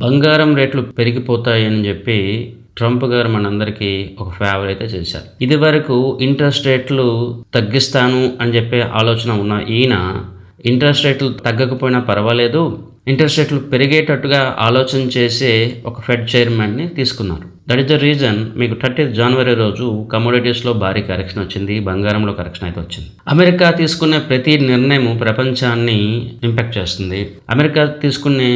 బంగారం రేట్లు పెరిగిపోతాయని చెప్పి ట్రంప్ గారు మనందరికీ ఒక ఫేవర్ అయితే చేశారు. ఇదివరకు ఇంట్రెస్ట్ రేట్లు తగ్గిస్తాను అని చెప్పే ఆలోచన ఉన్న ఈయన ఇంట్రెస్ట్ రేట్లు తగ్గకపోయినా పర్వాలేదు, ఇంట్రెస్ట్ రేట్లు పెరిగేటట్టుగా ఆలోచన చేసే ఒక ఫెడ్ చైర్మన్ని తీసుకున్నారు. దట్ ఈస్ ద రీజన్ మీకు 30th జనవరి రోజు కమోడిటీస్లో భారీ కరెక్షన్ వచ్చింది, బంగారంలో కరెక్షన్ అయితే వచ్చింది. అమెరికా తీసుకునే ప్రతి నిర్ణయం ప్రపంచాన్ని ఇంపాక్ట్ చేస్తుంది. అమెరికా తీసుకునే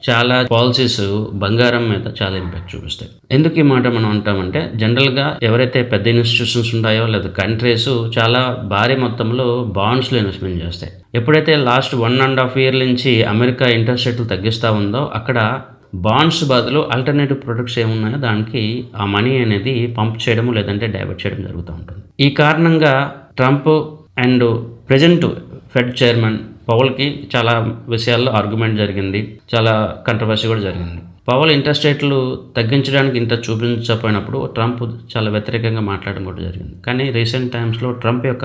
చాలా పాలసీస్ బంగారం మీద చాలా ఇంపాక్ట్ చూపిస్తాయి. ఎందుకు ఈ మాట మనం అంటామంటే, జనరల్గా ఎవరైతే పెద్ద ఇన్స్టిట్యూషన్స్ ఉంటాయో లేదా కంట్రీస్ చాలా భారీ మొత్తంలో బాండ్స్లో ఇన్వెస్ట్మెంట్ చేస్తాయి. ఎప్పుడైతే లాస్ట్ 1.5 year నుంచి అమెరికా ఇంట్రెస్ట్ రేట్లు తగ్గిస్తూ ఉందో అక్కడ బాండ్స్ బదులు ఆల్టర్నేటివ్ ప్రొడక్ట్స్ ఏమున్నాయో దానికి ఆ మనీ అనేది పంప్ చేయడం లేదంటే డైవర్ట్ చేయడం జరుగుతూ ఉంటుంది. ఈ కారణంగా Trump and present Fed chairman పవల్కి చాలా విషయాల్లో ఆర్గ్యుమెంట్ జరిగింది, చాలా కంట్రవర్సీ కూడా జరిగింది. పవల్ ఇంట్రెస్ట్ రేట్లు తగ్గించడానికి ఇంట్రెస్ట్ చూపించకపోయినప్పుడు ట్రంప్ చాలా వ్యతిరేకంగా మాట్లాడడం కూడా జరిగింది. కానీ రీసెంట్ టైమ్స్లో ట్రంప్ యొక్క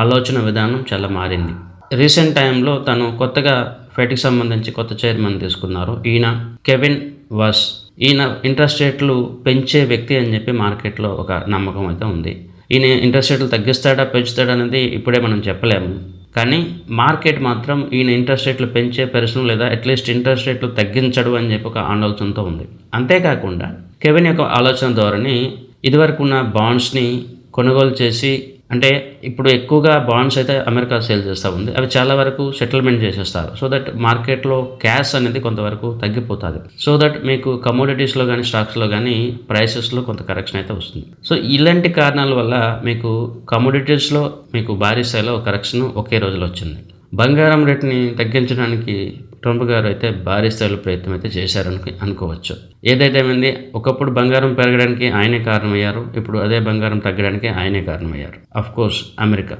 ఆలోచన విధానం చాలా మారింది. రీసెంట్ టైంలో తను కొత్తగా ఫెడ్కి సంబంధించి కొత్త చైర్మన్ తీసుకున్నారు. ఈయన కెవిన్ వాస్. ఈయన ఇంట్రెస్ట్ రేట్లు పెంచే వ్యక్తి అని చెప్పి మార్కెట్లో ఒక నమ్మకం అయితే ఉంది. ఈయన ఇంట్రెస్ట్ రేట్లు తగ్గిస్తాడా పెంచుతాడా అనేది ఇప్పుడే మనం చెప్పలేము. కానీ మార్కెట్ మాత్రం ఈయన ఇంట్రెస్ట్ రేట్లు పెంచే పరిశ్రమ లేదా అట్లీస్ట్ ఇంట్రెస్ట్ రేట్లు తగ్గించడు అని చెప్పి ఒక ఆలోచనతో ఉంది. అంతేకాకుండా కెవిన్ యొక్క ఆలోచన ధోరణి ఇదివరకు ఉన్న బాండ్స్ని కొనుగోలు చేసి, అంటే ఇప్పుడు ఎక్కువగా బాండ్స్ అయితే అమెరికా సేల్ చేస్తూ ఉంది, అవి చాలా వరకు సెటిల్మెంట్ చేసేస్తారు. సో దట్ మార్కెట్లో క్యాష్ అనేది కొంతవరకు తగ్గిపోతుంది. సో దట్ మీకు కమోడిటీస్లో కానీ స్టాక్స్లో కానీ ప్రైసెస్లో కొంత కరెక్షన్ అయితే వస్తుంది. సో ఇలాంటి కారణాల వల్ల మీకు కమోడిటీస్లో మీకు భారీ స్థాయిలో కరెక్షన్ ఒకే రోజులో వచ్చింది. బంగారం రేట్ని తగ్గించడానికి ట్రంప్ గారు అయితే భారీ స్థాయిలో ప్రయత్నం అయితే చేశారని అనుకోవచ్చు. ఏదైతే ఏమైంది, ఒకప్పుడు బంగారం పెరగడానికి ఆయనే కారణమయ్యారు, ఇప్పుడు అదే బంగారం తగ్గడానికి ఆయనే కారణమయ్యారు. Of course America.